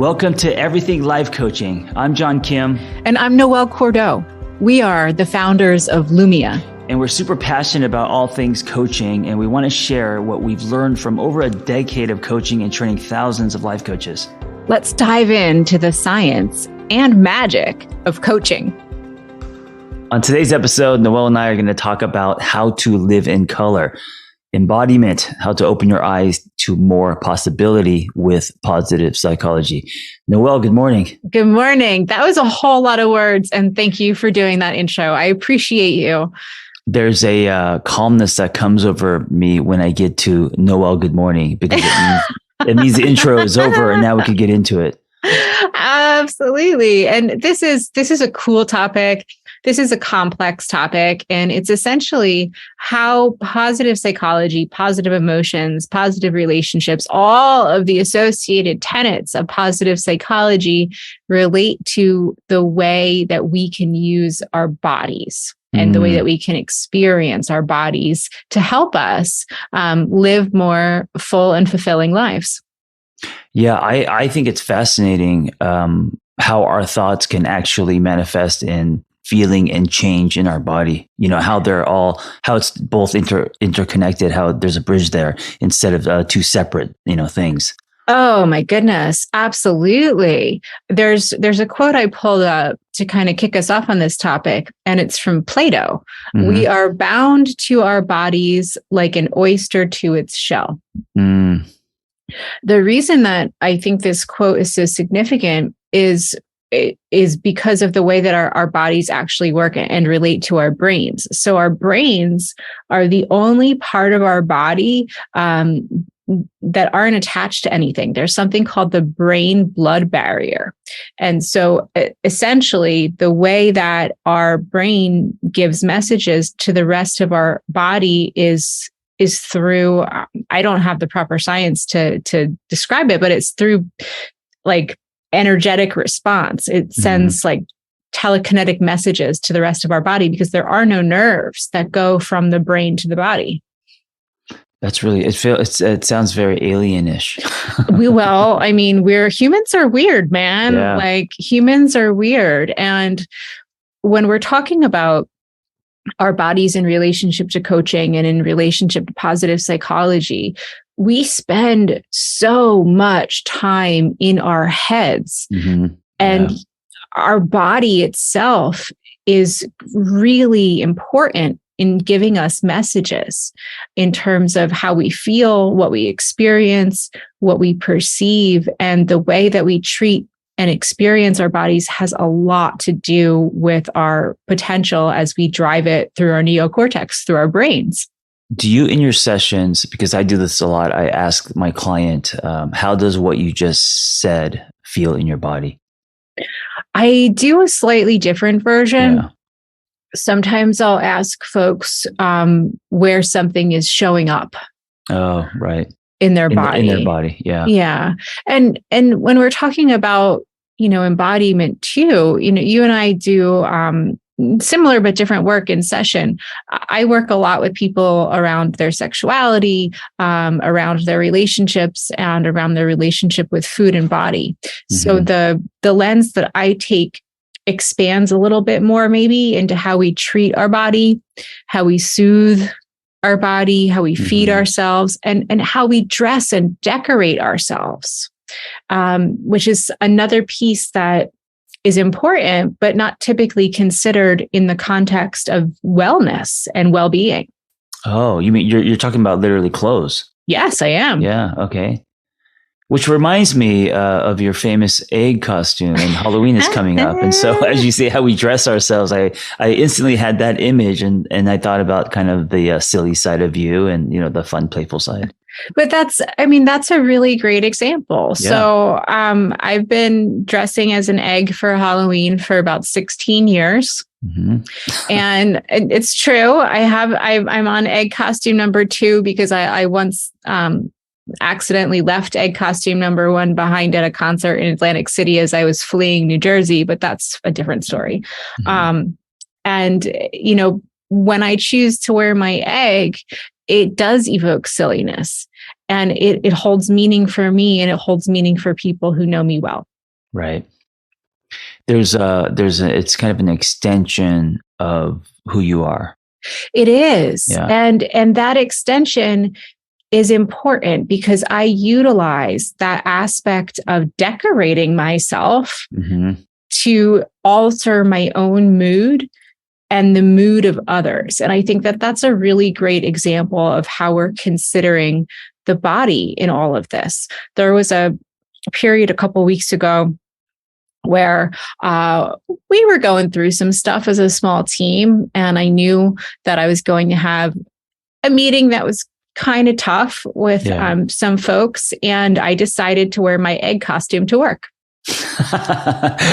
Welcome to Everything Life Coaching. I'm John Kim. And I'm Noelle Cordeaux. We are the founders of Lumia. And we're super passionate about all things coaching, and we want to share what we've learned from over a decade of coaching and training thousands of life coaches. Let's dive into the science and magic of coaching. On today's episode, Noelle and I are going to talk about how to live in color, embodiment, how to open your eyes to more possibility with positive psychology. Noelle, good morning. Good morning. That was a whole lot of words, and thank you for doing that intro. I appreciate you. There's a calmness that comes over me when I get to Noelle, good morning, because it means the intro is over and now we can get into it. Absolutely. And this is a cool topic. This is a complex topic, and it's essentially how positive psychology, positive emotions, positive relationships, all of the associated tenets of positive psychology relate to the way that we can use our bodies and the way that we can experience our bodies to help us live more full and fulfilling lives. Yeah, I think it's fascinating how our thoughts can actually manifest in feeling and change in our body. You know, how it's both interconnected, how there's a bridge there instead of two separate, things. Oh my goodness. Absolutely. There's a quote I pulled up to kind of kick us off on this topic, and it's from Plato. Mm-hmm. We are bound to our bodies like an oyster to its shell. Mm. The reason that I think this quote is so significant is because of the way that our bodies actually work and relate to our brains. So our brains are the only part of our body that aren't attached to anything. There's something called the brain-blood barrier. And so essentially, the way that our brain gives messages to the rest of our body is through, I don't have the proper science to describe it, but it's through like energetic response. It sends like telekinetic messages to the rest of our body because there are no nerves that go from the brain to the body. That's really, it sounds very alienish. Humans are weird, man. Yeah. Like humans are weird. And when we're talking about our bodies in relationship to coaching and in relationship to positive psychology, we spend so much time in our heads, and our body itself is really important in giving us messages in terms of how we feel, what we experience, what we perceive, and the way that we treat and experience our bodies has a lot to do with our potential as we drive it through our neocortex, through our brains. Do you, in your sessions, because I do this a lot, I ask my client, how does what you just said feel in your body? I do a slightly different version. Yeah. Sometimes I'll ask folks where something is showing up. Oh, right. In their body. In their body, yeah. Yeah. And when we're talking about, embodiment too, you and I do similar but different work in session. I work a lot with people around their sexuality, around their relationships, and around their relationship with food and body. Mm-hmm. So the lens that I take expands a little bit more maybe into how we treat our body, how we soothe our body, how we feed ourselves, and how we dress and decorate ourselves, which is another piece that is important, but not typically considered in the context of wellness and well-being. Oh, you mean you're talking about literally clothes? Yes, I am. Yeah. Okay. Which reminds me of your famous egg costume, and Halloween is coming up. And so as you say, how we dress ourselves, I instantly had that image, and I thought about kind of the silly side of you and, the fun, playful side. But that's a really great example. Yeah. So I've been dressing as an egg for Halloween for about 16 years. Mm-hmm. And it's true. I'm on egg costume number 2 because I once accidentally left egg costume number 1 behind at a concert in Atlantic City as I was fleeing New Jersey, but that's a different story. Mm-hmm. And when I choose to wear my egg, it does evoke silliness, and it holds meaning for me, and it holds meaning for people who know me well. Right. It's kind of an extension of who you are. It is. Yeah. And that extension is important because I utilize that aspect of decorating myself to alter my own mood and the mood of others. And I think that that's a really great example of how we're considering the body in all of this. There was a period a couple weeks ago where we were going through some stuff as a small team, and I knew that I was going to have a meeting that was kind of tough with some folks, and I decided to wear my egg costume to work.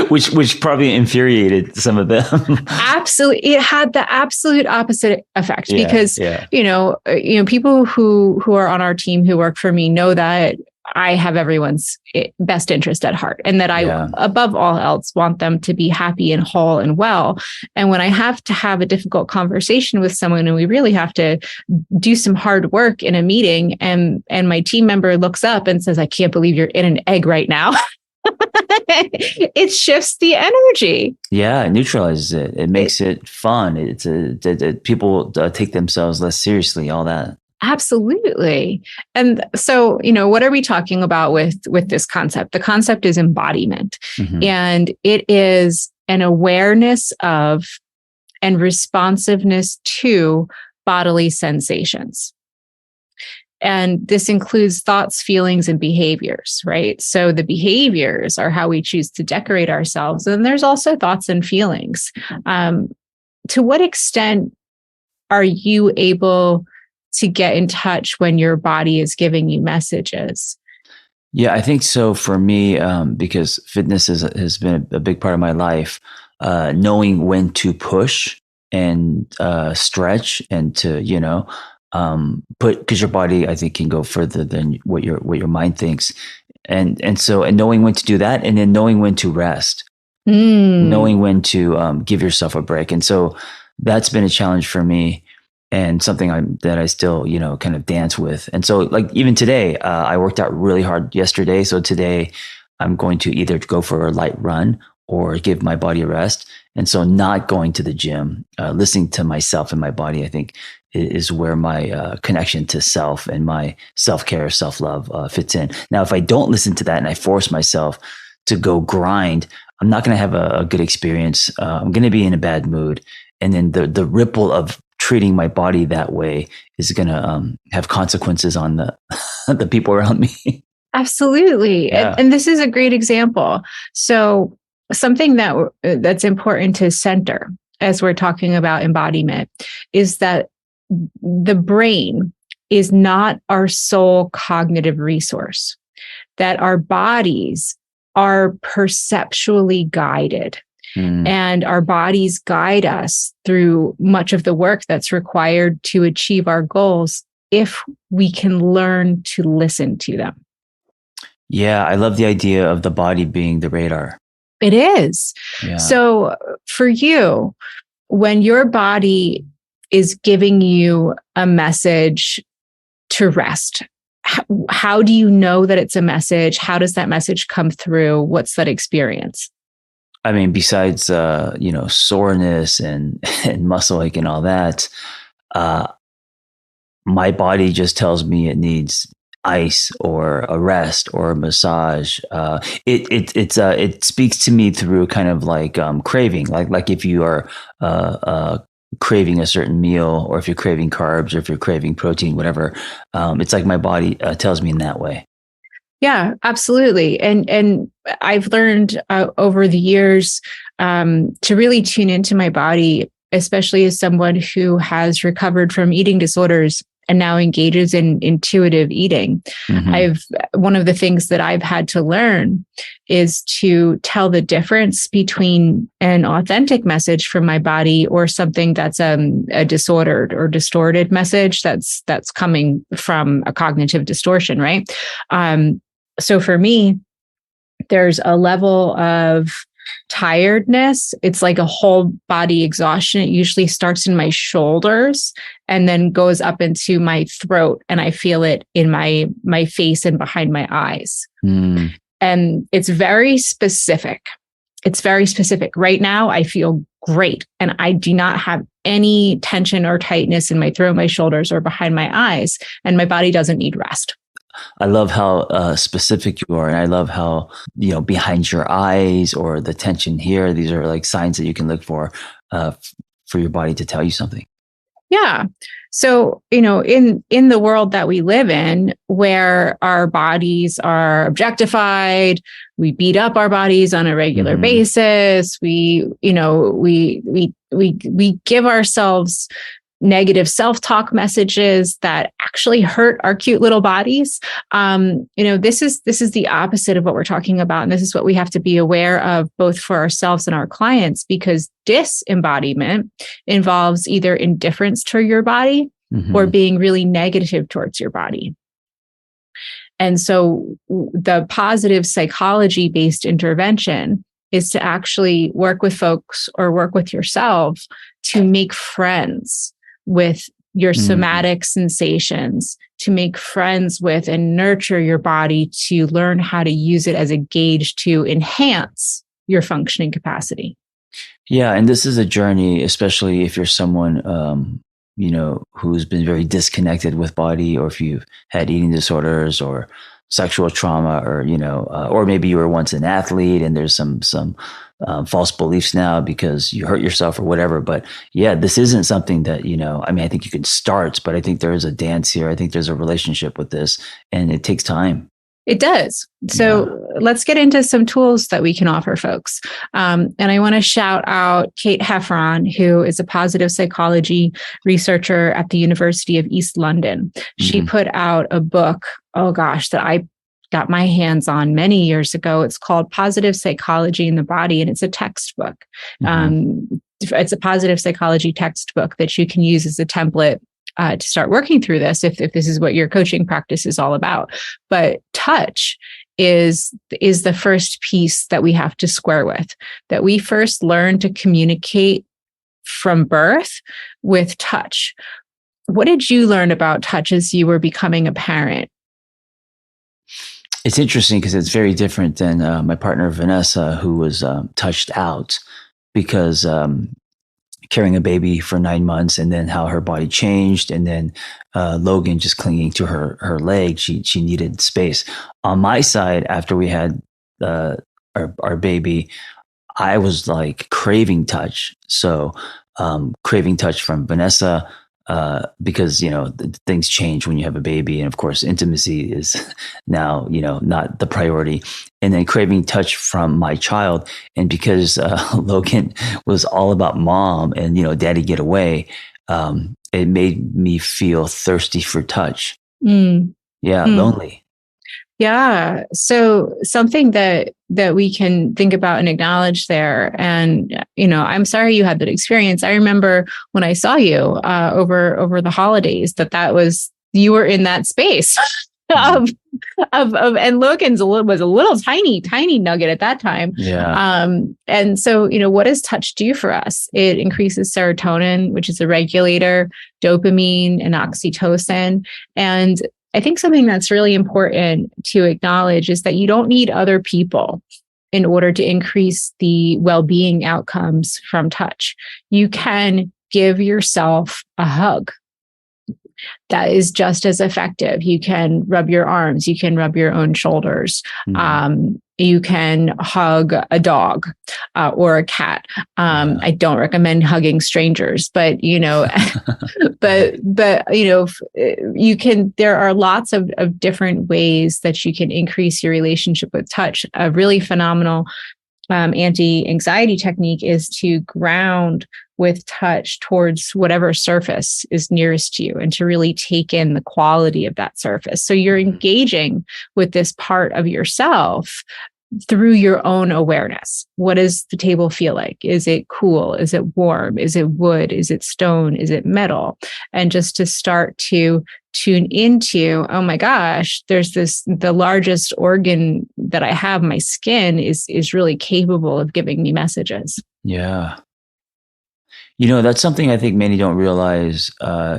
which probably infuriated some of them. Absolutely, it had the absolute opposite effect because you know people who are on our team who work for me know that I have everyone's best interest at heart, and that I, above all else, want them to be happy and whole and well. And when I have to have a difficult conversation with someone, and we really have to do some hard work in a meeting, and my team member looks up and says, "I can't believe you're in an egg right now." It shifts the energy. Yeah, it neutralizes it. It makes it fun. It's people take themselves less seriously. All that. Absolutely. And so, what are we talking about with this concept? The concept is embodiment, and it is an awareness of and responsiveness to bodily sensations. And this includes thoughts, feelings, and behaviors, right? So the behaviors are how we choose to decorate ourselves. And there's also thoughts and feelings. To what extent are you able to get in touch when your body is giving you messages? Yeah, I think so for me, because fitness has been a big part of my life, knowing when to push and stretch and to, because your body, I think, can go further than what your mind thinks. And knowing when to do that, and then knowing when to rest, knowing when to give yourself a break. And so that's been a challenge for me. And something that I still, kind of dance with. And so like even today, I worked out really hard yesterday. So today I'm going to either go for a light run or give my body a rest. And so not going to the gym, listening to myself and my body, I think is where my connection to self and my self-care, self-love fits in. Now, if I don't listen to that and I force myself to go grind, I'm not going to have a good experience. I'm going to be in a bad mood. And then the ripple of treating my body that way is going to have consequences on the people around me. Absolutely. Yeah. And this is a great example. So something that's important to center as we're talking about embodiment is that the brain is not our sole cognitive resource, that our bodies are perceptually guided. And our bodies guide us through much of the work that's required to achieve our goals if we can learn to listen to them. Yeah, I love the idea of the body being the radar. It is. Yeah. So for you, when your body is giving you a message to rest, how do you know that it's a message? How does that message come through? What's that experience? I mean, besides, soreness and muscle ache and all that, my body just tells me it needs ice or a rest or a massage. It speaks to me through kind of like craving, like if you are craving a certain meal, or if you're craving carbs, or if you're craving protein, whatever. It's like my body tells me in that way. Yeah, absolutely. And I've learned over the years to really tune into my body, especially as someone who has recovered from eating disorders and now engages in intuitive eating. One of the things that I've had to learn is to tell the difference between an authentic message from my body or something that's a disordered or distorted message that's coming from a cognitive distortion, right? So for me, there's a level of tiredness. It's like a whole body exhaustion. It usually starts in my shoulders and then goes up into my throat, and I feel it in my face and behind my eyes. And it's very specific. It's very specific. Right now, I feel great. And I do not have any tension or tightness in my throat, my shoulders, or behind my eyes. And my body doesn't need rest. I love how specific you are. And I love how, behind your eyes or the tension here, these are like signs that you can look for your body to tell you something. Yeah. So, in the world that we live in, where our bodies are objectified, we beat up our bodies on a regular basis. We give ourselves negative self-talk messages that actually hurt our cute little bodies. This is the opposite of what we're talking about. And this is what we have to be aware of both for ourselves and our clients, because disembodiment involves either indifference to your body or being really negative towards your body. And so the positive psychology-based intervention is to actually work with folks or work with yourself to make friends with your somatic sensations, to make friends with and nurture your body, to learn how to use it as a gauge to enhance your functioning capacity. Yeah. And this is a journey, especially if you're someone, who's been very disconnected with body, or if you've had eating disorders or sexual trauma, or maybe you were once an athlete and there's some false beliefs now because you hurt yourself or whatever. But yeah, this isn't something that, I think you can start, but I think there is a dance here. I think there's a relationship with this, and it takes time. It does. So let's get into some tools that we can offer folks. And I want to shout out Kate Heffron, who is a positive psychology researcher at the University of East London. She put out a book, that I got my hands on many years ago. It's called Positive Psychology in the Body, and it's a textbook. It's a positive psychology textbook that you can use as a template to start working through this if this is what your coaching practice is all about. But touch is the first piece that we have to square with, that we first learn to communicate from birth with touch. What did you learn about touch as you were becoming a parent? It's interesting because it's very different than my partner, Vanessa, who was touched out because carrying a baby for 9 months, and then how her body changed, and then Logan just clinging to her leg. She needed space. On my side, after we had our baby, I was like craving touch. So craving touch from Vanessa, because things change when you have a baby, and of course intimacy is now not the priority. And then craving touch from my child, and because Logan was all about mom and daddy get away, it made me feel thirsty for touch. Lonely. Yeah. So something that we can think about and acknowledge there. And, I'm sorry you had that experience. I remember when I saw you over the holidays, that was, you were in that space of and Logan's was a little tiny nugget at that time. Yeah. And so, what does touch do for us? It increases serotonin, which is a regulator, dopamine and oxytocin. And I think something that's really important to acknowledge is that you don't need other people in order to increase the well-being outcomes from touch. You can give yourself a hug. That is just as effective. You can rub your arms. You can rub your own shoulders. You can hug a dog or a cat. I don't recommend hugging strangers, but you can. There are lots of different ways that you can increase your relationship with touch. A really phenomenal anti-anxiety technique is to ground with touch towards whatever surface is nearest to you, and to really take in the quality of that surface. So you're engaging with this part of yourself through your own awareness. What does the table feel like? Is it cool? Is it warm? Is it wood? Is it stone? Is it metal? And just to start to tune into, oh my gosh, the largest organ that I have, my skin, is really capable of giving me messages. Yeah. That's something I think many don't realize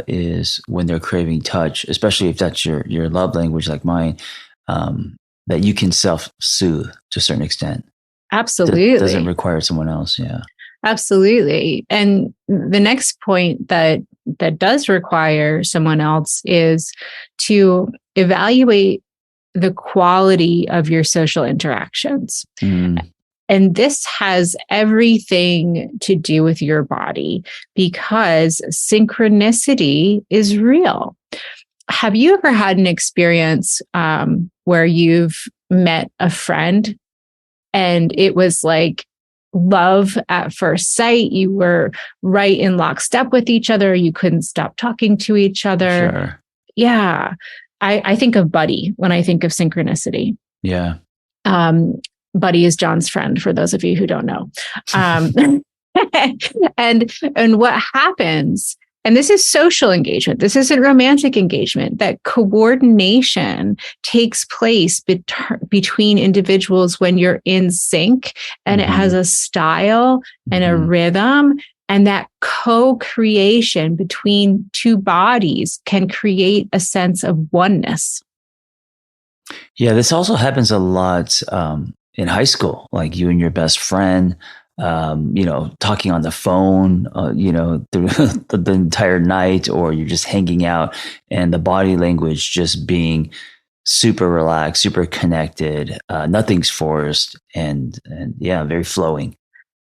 is when they're craving touch, especially if that's your love language like mine. that you can self-soothe to a certain extent. Absolutely. That doesn't require someone else. Yeah. Absolutely. And the next point that does require someone else is to evaluate the quality of your social interactions. And this has everything to do with your body, because synchronicity is real. Have you ever had an experience where you've met a friend and it was like love at first sight? You were right in lockstep with each other. You couldn't stop talking to each other. Sure. Yeah. I think of Buddy when I think of synchronicity. Yeah. Buddy is John's friend, for those of you who don't know. And what happens, and this is social engagement, this isn't romantic engagement, that coordination takes place between individuals when you're in sync, and it has a style and a rhythm. And that co-creation between two bodies can create a sense of oneness. Yeah, this also happens a lot in high school, like you and your best friend, talking on the phone, through the entire night, or you're just hanging out, and the body language just being super relaxed, super connected. Nothing's forced, and yeah, very flowing.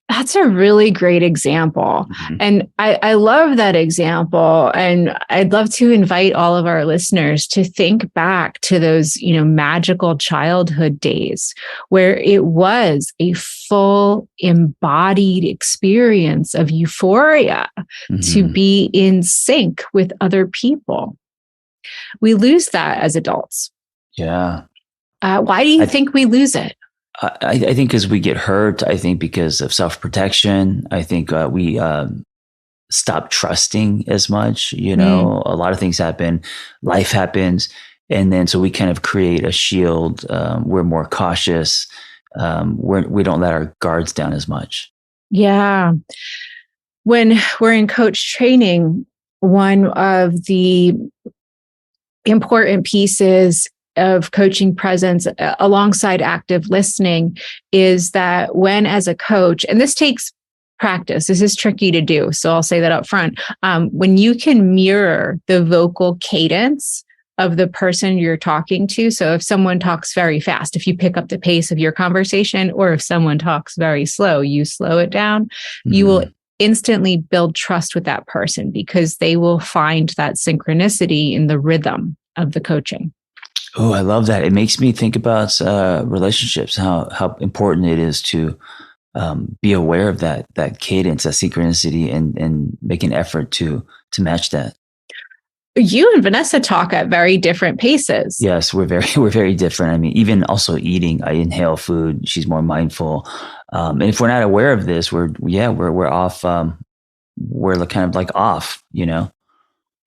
That's a really great example. And I love that example. And I'd love to invite all of our listeners to think back to those, magical childhood days where it was a full embodied experience of euphoria to be in sync with other people. We lose that as adults. Yeah. Why do you think we lose it? I think because we get hurt. I think because of self-protection. I think we stop trusting as much. A lot of things happen. Life happens. And then so we kind of create a shield. We're more cautious. We don't let our guards down as much. Yeah. When we're in coach training, one of the important pieces of coaching presence alongside active listening is that when, as a coach, and this takes practice, this is tricky to do, so I'll say that up front, when you can mirror the vocal cadence of the person you're talking to. So if someone talks very fast, if you pick up the pace of your conversation, or if someone talks very slow, you slow it down, you will instantly build trust with that person, because they will find that synchronicity in the rhythm of the coaching. Oh, I love that. It makes me think about relationships, how important it is to be aware of that cadence, that synchronicity, and make an effort to match that. You and Vanessa talk at very different paces. Yes, we're very different. I mean, even also eating, I inhale food. She's more mindful, and if we're not aware of this, we're off. We're kind of like off,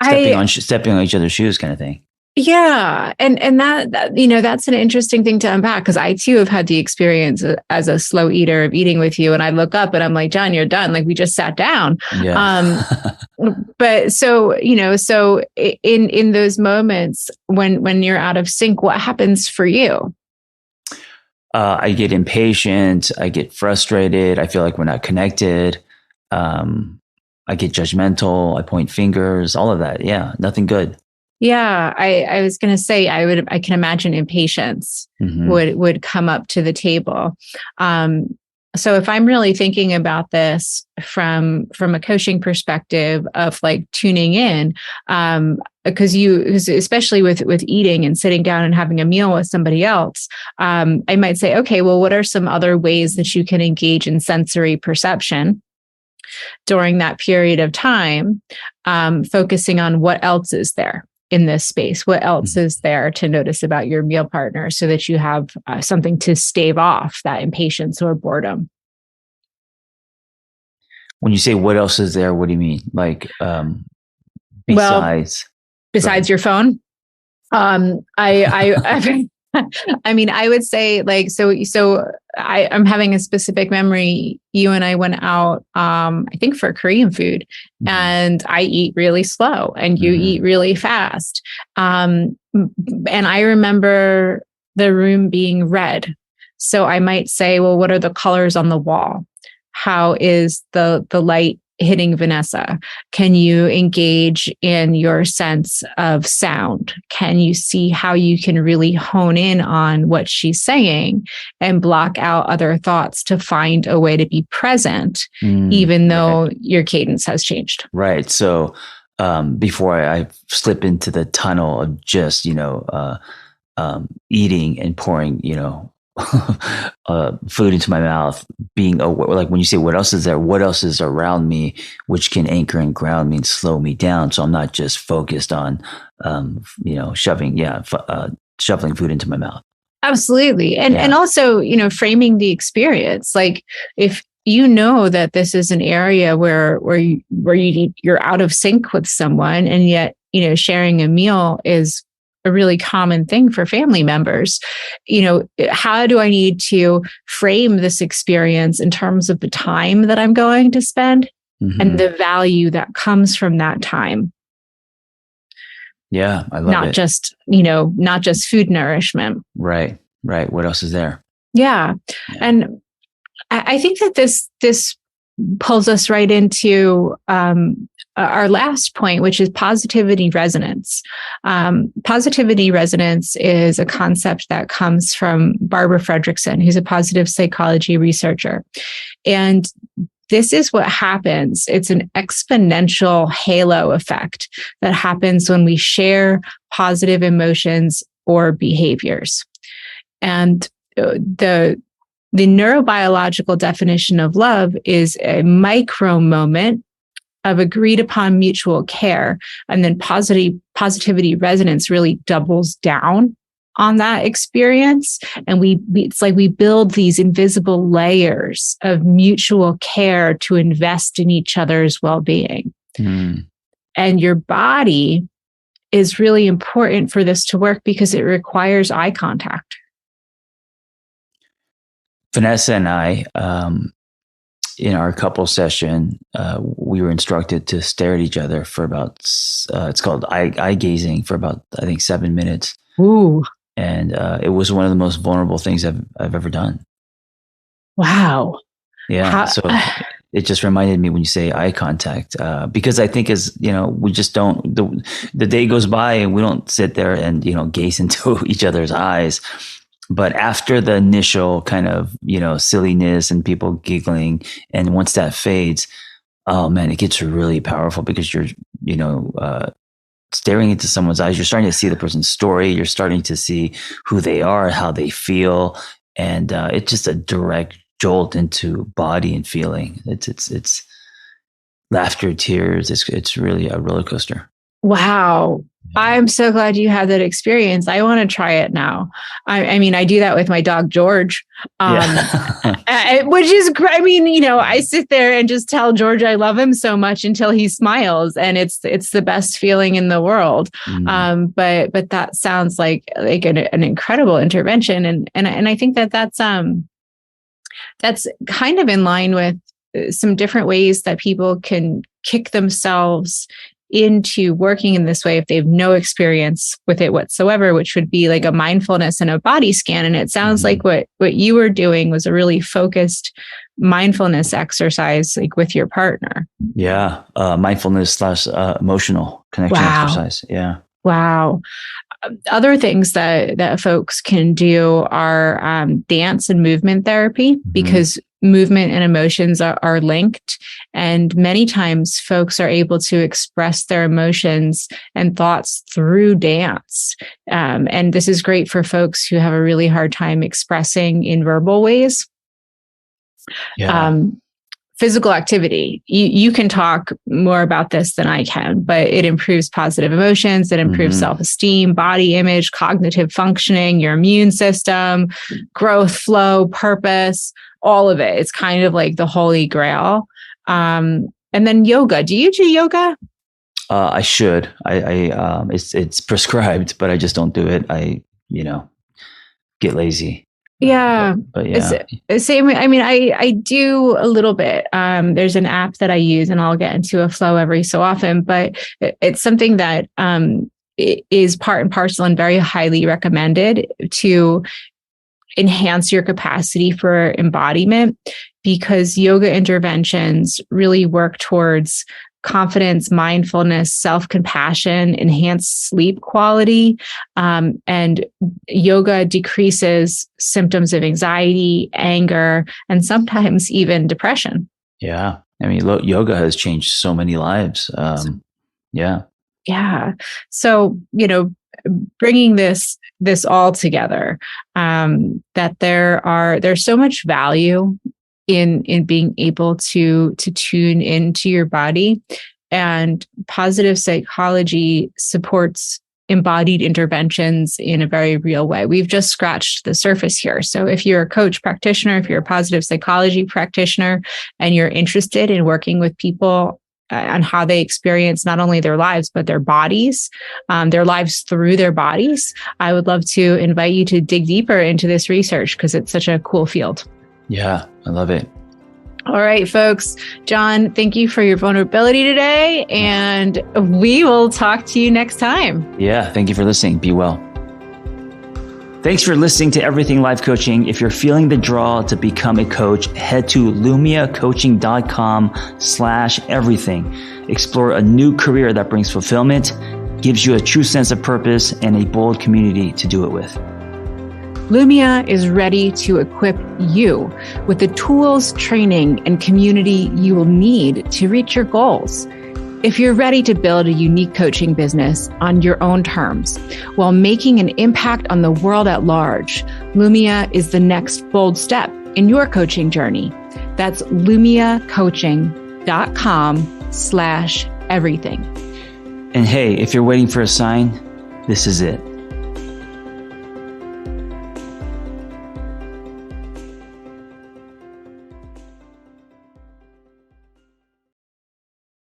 stepping on each other's shoes, kind of thing. Yeah. And that, that's an interesting thing to unpack, because I too have had the experience as a slow eater of eating with you. And I look up and I'm like, John, you're done. Like, we just sat down. Yeah. But so in those moments when you're out of sync, what happens for you? I get impatient. I get frustrated. I feel like we're not connected. I get judgmental. I point fingers, all of that. Yeah. Nothing good. Yeah, I was going to say, I can imagine impatience would come up to the table. So if I'm really thinking about this from a coaching perspective of like tuning in, because especially with eating and sitting down and having a meal with somebody else, I might say, okay, well, what are some other ways that you can engage in sensory perception during that period of time, focusing on what else is there in this space? What else is there to notice about your meal partner, so that you have something to stave off that impatience or boredom? When you say what else is there, what do you mean? Like, besides your phone? I mean, I would say like, I'm having a specific memory. You and I went out, I think for Korean food, and I eat really slow and you eat really fast. And I remember the room being red. So I might say, well, what are the colors on the wall? How is the light hitting Vanessa? Can you engage in your sense of sound? Can you see how you can really hone in on what she's saying and block out other thoughts to find a way to be present, even though your cadence has changed? Right. So before I slip into the tunnel of just, eating and pouring, food into my mouth, being aware, like when you say what else is there, what else is around me, which can anchor and ground me and slow me down. So I'm not just focused on, shoving food into my mouth. Absolutely. And also, framing the experience. Like if you know that this is an area where you're out of sync with someone, and yet, sharing a meal is a really common thing for family members. How do I need to frame this experience in terms of the time that I'm going to spend and the value that comes from that time? Yeah, I love it. Not just food nourishment. Right. What else is there? Yeah. And I think that this pulls us right into our last point, which is positivity resonance. Positivity resonance is a concept that comes from Barbara Fredrickson, who's a positive psychology researcher. And this is what happens. It's an exponential halo effect that happens when we share positive emotions or behaviors. And the neurobiological definition of love is a micro moment of agreed upon mutual care. And then positivity resonance really doubles down on that experience. And it's like we build these invisible layers of mutual care to invest in each other's well-being. And your body is really important for this to work because it requires eye contact. Vanessa and I, in our couple session, we were instructed to stare at each other for about, it's called eye gazing, for about, I think, 7 minutes. Ooh. And it was one of the most vulnerable things I've ever done. Wow. Yeah. So it just reminded me when you say eye contact, because I think we just don't, the day goes by and we don't sit there and, gaze into each other's eyes. But after the initial kind of, silliness and people giggling, and once that fades, oh man, it gets really powerful because you're, staring into someone's eyes. You're starting to see the person's story. You're starting to see who they are, how they feel. And it's just a direct jolt into body and feeling. It's laughter, tears. It's really a roller coaster. Wow. I'm so glad you had that experience. I want to try it now. I mean, I do that with my dog, George, which is great. I mean, I sit there and just tell George I love him so much until he smiles, and it's the best feeling in the world. But that sounds like an incredible intervention. And I think that's kind of in line with some different ways that people can kick themselves into working in this way if they have no experience with it whatsoever, which would be like a mindfulness and a body scan. And it sounds like what you were doing was a really focused mindfulness exercise, like with your partner. Yeah. Mindfulness / emotional connection exercise. Yeah. Wow. Other things that folks can do are dance and movement therapy, because movement and emotions are linked. And many times folks are able to express their emotions and thoughts through dance. And this is great for folks who have a really hard time expressing in verbal ways. Yeah. Physical activity. You can talk more about this than I can, but it improves positive emotions. It improves self-esteem, body image, cognitive functioning, your immune system, growth, flow, purpose, all of it. It's kind of like the holy grail. And then yoga. Do you do yoga? I should. It's prescribed, but I just don't do it. I get lazy. Yeah. But yeah. Same. I mean, I do a little bit. There's an app that I use, and I'll get into a flow every so often, but it's something that is part and parcel and very highly recommended to enhance your capacity for embodiment, because yoga interventions really work towards confidence, mindfulness, self-compassion, enhanced sleep quality. And yoga decreases symptoms of anxiety, anger, and sometimes even depression. Yeah. I mean, yoga has changed so many lives. Yeah. Yeah. So, bringing this all together, that there's so much value in being able to tune into your body, and positive psychology supports embodied interventions in a very real way. We've just scratched the surface here. So if you're a coach practitioner, if you're a positive psychology practitioner, and you're interested in working with people on how they experience not only their lives, but their bodies, their lives through their bodies, I would love to invite you to dig deeper into this research, because it's such a cool field. Yeah, I love it. All right, folks. John, thank you for your vulnerability today, and we will talk to you next time. Yeah, thank you for listening. Be well. Thanks for listening to Everything Life Coaching. If you're feeling the draw to become a coach, head to lumiacoaching.com/everything. Explore a new career that brings fulfillment, gives you a true sense of purpose, and a bold community to do it with. Lumia is ready to equip you with the tools, training, and community you will need to reach your goals. If you're ready to build a unique coaching business on your own terms while making an impact on the world at large, Lumia is the next bold step in your coaching journey. That's lumiacoaching.com/everything. And hey, if you're waiting for a sign, this is it.